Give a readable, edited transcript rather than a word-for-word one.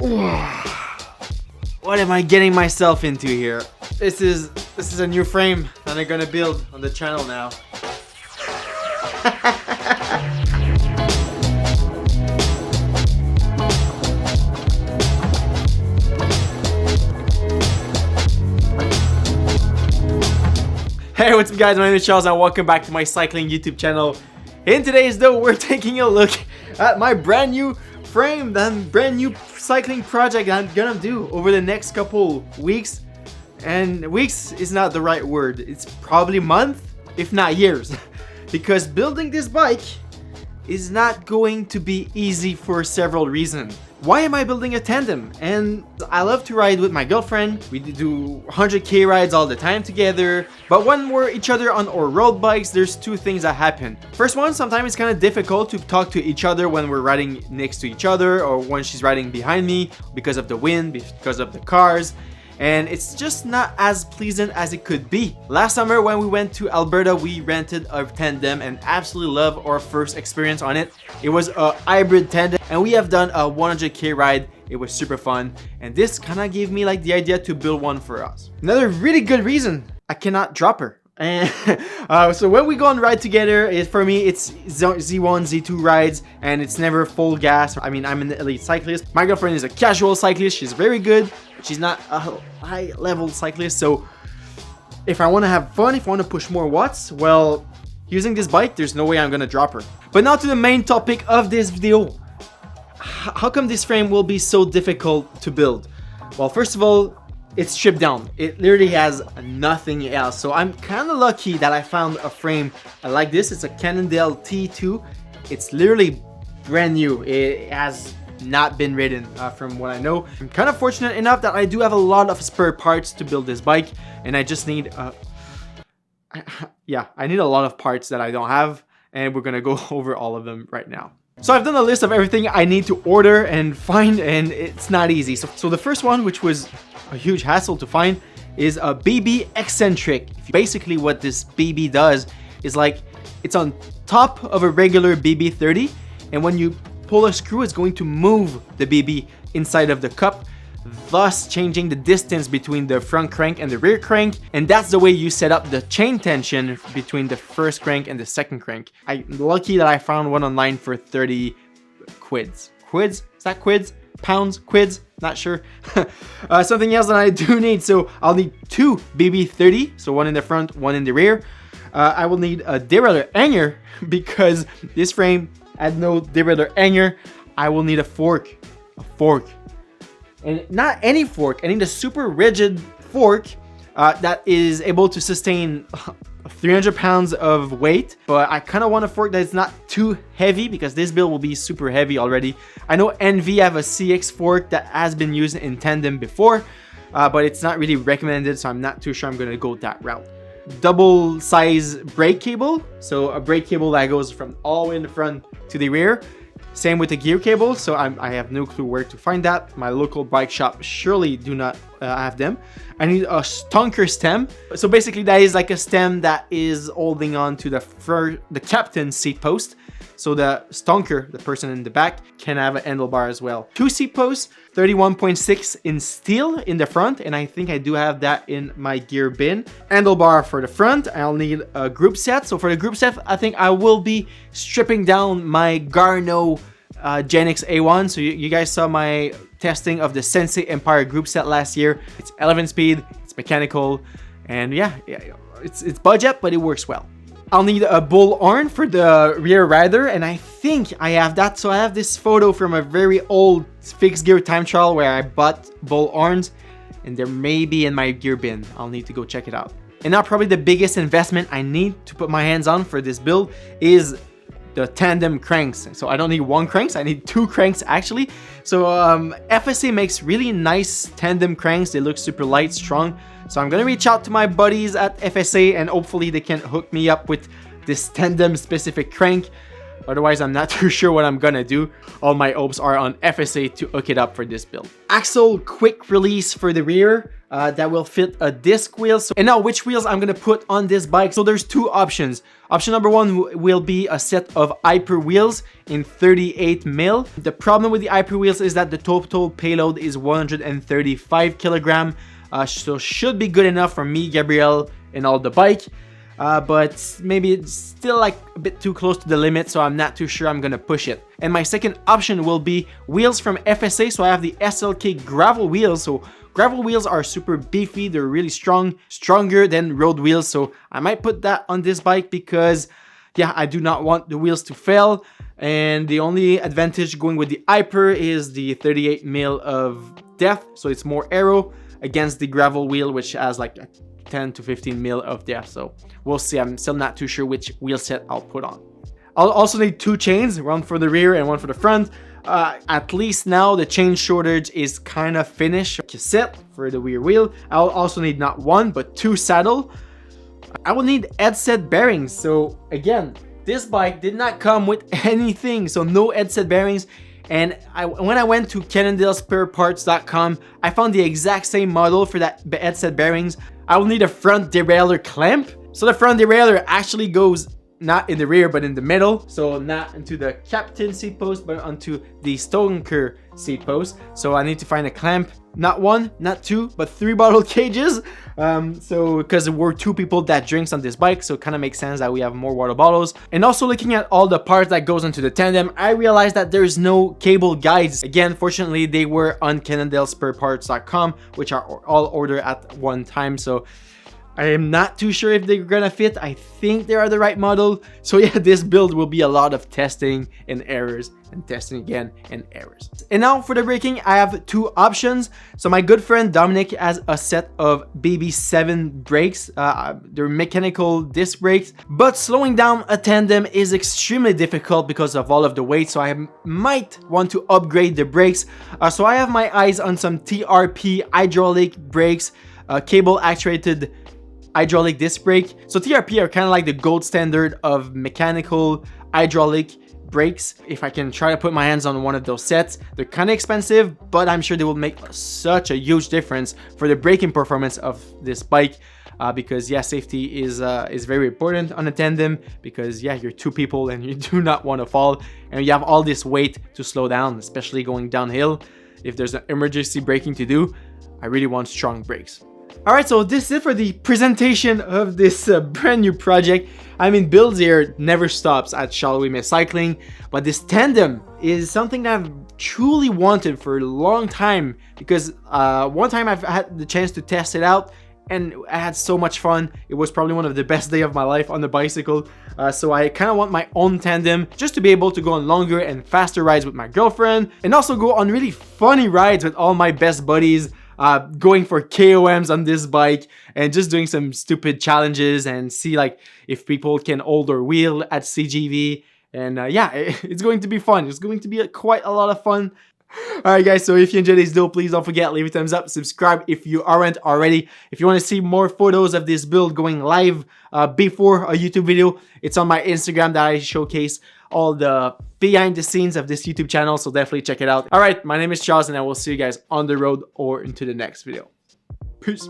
What am I getting myself into here? This is a new frame that I'm gonna build on the channel now. Hey, what's up guys, my name is Charles and welcome back to my cycling YouTube channel. In today's though, we're taking a look at my brand new frame, that brand new cycling project I'm gonna do over the next couple weeks. And weeks is not the right word, it's probably month, if not years. Because building this bike is not going to be easy for several reasons. Why am I building a tandem? And I love to ride with my girlfriend. We do 100k rides all the time together. But when we're each other on our road bikes, there's two things that happen. First one, sometimes it's kind of difficult to talk to each other when we're riding next to each other or when she's riding behind me because of the wind, because of the cars. And it's just not as pleasant as it could be. Last summer when we went to Alberta, we rented a tandem and absolutely loved our first experience on it. It was a hybrid tandem and we have done a 100k ride. It was super fun and this kind of gave me like the idea to build one for us. Another really good reason, I cannot drop her. And so when we go on ride together, for me it's Z1, Z2 rides and it's never full gas. I mean, I'm an elite cyclist. My girlfriend is a casual cyclist. She's very good, but she's not a high level cyclist. So if I want to have fun, if I want to push more watts, well, using this bike, there's no way I'm gonna drop her. But now to the main topic of this video. How come this frame will be so difficult to build? Well, first of all, it's stripped down. It literally has nothing else. So I'm kind of lucky that I found a frame like this. It's a Cannondale T2. It's literally brand new. It has not been ridden from what I know. I'm kind of fortunate enough that I do have a lot of spare parts to build this bike. And I just need, I need a lot of parts that I don't have. And we're gonna go over all of them right now. So I've done a list of everything I need to order and find, and it's not easy. So the first one, which was a huge hassle to find, is a BB Eccentric. Basically what this BB does is like, it's on top of a regular BB30, and when you pull a screw, it's going to move the BB inside of the cup, thus changing the distance between the front crank and the rear crank. And that's the way you set up the chain tension between the first crank and the second crank. I'm lucky that I found one online for 30 quids. Quids? Is that quids? Pounds? Quids? Not sure. Something else that I do need. So I'll need two BB30. So one in the front, one in the rear. I will need a derailleur hanger because this frame had no derailleur hanger. I will need a fork. And not any fork. I need a super rigid fork that is able to sustain 300 pounds of weight. But I kind of want a fork that is not too heavy because this build will be super heavy already. I know NV have a CX fork that has been used in tandem before, but it's not really recommended, so I'm not too sure I'm going to go that route. Double size brake cable. So a brake cable that goes from all the way in the front to the rear. Same with the gear cable, so I have no clue where to find that. My local bike shop surely do not have them. I need a stonker stem. So basically that is like a stem that is holding on to the captain's seat post. So the stonker, the person in the back, can have a handlebar as well. Two seat posts, 31.6 in steel in the front, and I think I do have that in my gear bin. Handlebar for the front. I'll need a group set. So for the group set, I think I will be stripping down my Garno Genix A1. So you guys saw my testing of the Sensei Empire group set last year. It's 11 speed, it's mechanical, and yeah, it's budget, but it works well. I'll need a bull horn for the rear rider, and I think I have that. So I have this photo from a very old fixed gear time trial where I bought bull horns, and they're maybe in my gear bin. I'll need to go check it out. And now probably the biggest investment I need to put my hands on for this build is the Tandem Cranks. So I don't need one cranks, I need two cranks actually. So FSA makes really nice tandem cranks. They look super light, strong. So I'm gonna reach out to my buddies at FSA and hopefully they can hook me up with this tandem specific crank. Otherwise, I'm not too sure what I'm gonna do. All my hopes are on FSA to hook it up for this build. Axle quick release for the rear. that will fit a disc wheel. So, and now which wheels I'm gonna put on this bike. So there's two options. Option number one will be a set of hyper wheels in 38 mil. The problem with the hyper wheels is that the total payload is 135 kilogram. So should be good enough for me, Gabriel, and all the bike. But maybe it's still like a bit too close to the limit, so I'm not too sure I'm gonna push it. And my second option will be wheels from FSA. So I have the SLK gravel wheels. So gravel wheels are super beefy, they're really strong, stronger than road wheels. So I might put that on this bike because yeah, I do not want the wheels to fail. And the only advantage going with the hyper is the 38 mil of depth, so it's more aero against the gravel wheel, which has like a 10 to 15 mil of depth. So we'll see. I'm still not too sure which wheel set I'll put on. I'll also need two chains, one for the rear and one for the front. At least now the chain shortage is kind of finished. Cassette for the rear wheel. I'll also need not one but two saddle. I will need headset bearings. So again, this bike did not come with anything, so no headset bearings. And when I went to CannondaleSpareParts.com, I found the exact same model for that headset bearings. I will need a front derailleur clamp. So the front derailleur actually goes not in the rear but in the middle, so not into the captain seat post but onto the stoker seat post. So I need to find a clamp, not one, not two, but 3 bottle cages. So because we're 2 people that drinks on this bike, so it kind of makes sense that we have more water bottles. And also looking at all the parts that goes into the tandem, I realized that there's no cable guides. Again, fortunately they were on CannondaleSpareParts.com, which are all ordered at one time. So I am not too sure if they're gonna fit. I think they are the right model. So yeah, this build will be a lot of testing and errors and testing again and errors. And now for the braking, I have 2 options. So my good friend Dominic has a set of BB7 brakes. They're mechanical disc brakes, but slowing down a tandem is extremely difficult because of all of the weight. So I might want to upgrade the brakes. So I have my eyes on some TRP hydraulic brakes, cable actuated hydraulic disc brake. So TRP are kind of like the gold standard of mechanical hydraulic brakes. If I can try to put my hands on one of those sets, they're kind of expensive, but I'm sure they will make such a huge difference for the braking performance of this bike. Because yeah, safety is very important on a tandem, because yeah, you're 2 people and you do not want to fall, and you have all this weight to slow down, especially going downhill. If there's an emergency braking to do, I really want strong brakes. Alright, so this is it for the presentation of this brand new project. I mean, builds here never stops at Shall We Miss Cycling, but this tandem is something that I've truly wanted for a long time, because one time I've had the chance to test it out and I had so much fun. It was probably one of the best days of my life on the bicycle. So I kind of want my own tandem just to be able to go on longer and faster rides with my girlfriend, and also go on really funny rides with all my best buddies. Going for KOMs on this bike and just doing some stupid challenges and see like if people can hold their wheel at CGV. And yeah, it's going to be fun. It's going to be quite a lot of fun. Alright guys, so if you enjoyed this video, please don't forget, leave a thumbs up, subscribe if you aren't already. If you want to see more photos of this build going live before a YouTube video, it's on my Instagram that I showcase all the behind the scenes of this YouTube channel, so definitely check it out. Alright, my name is Charles and I will see you guys on the road or into the next video. Peace.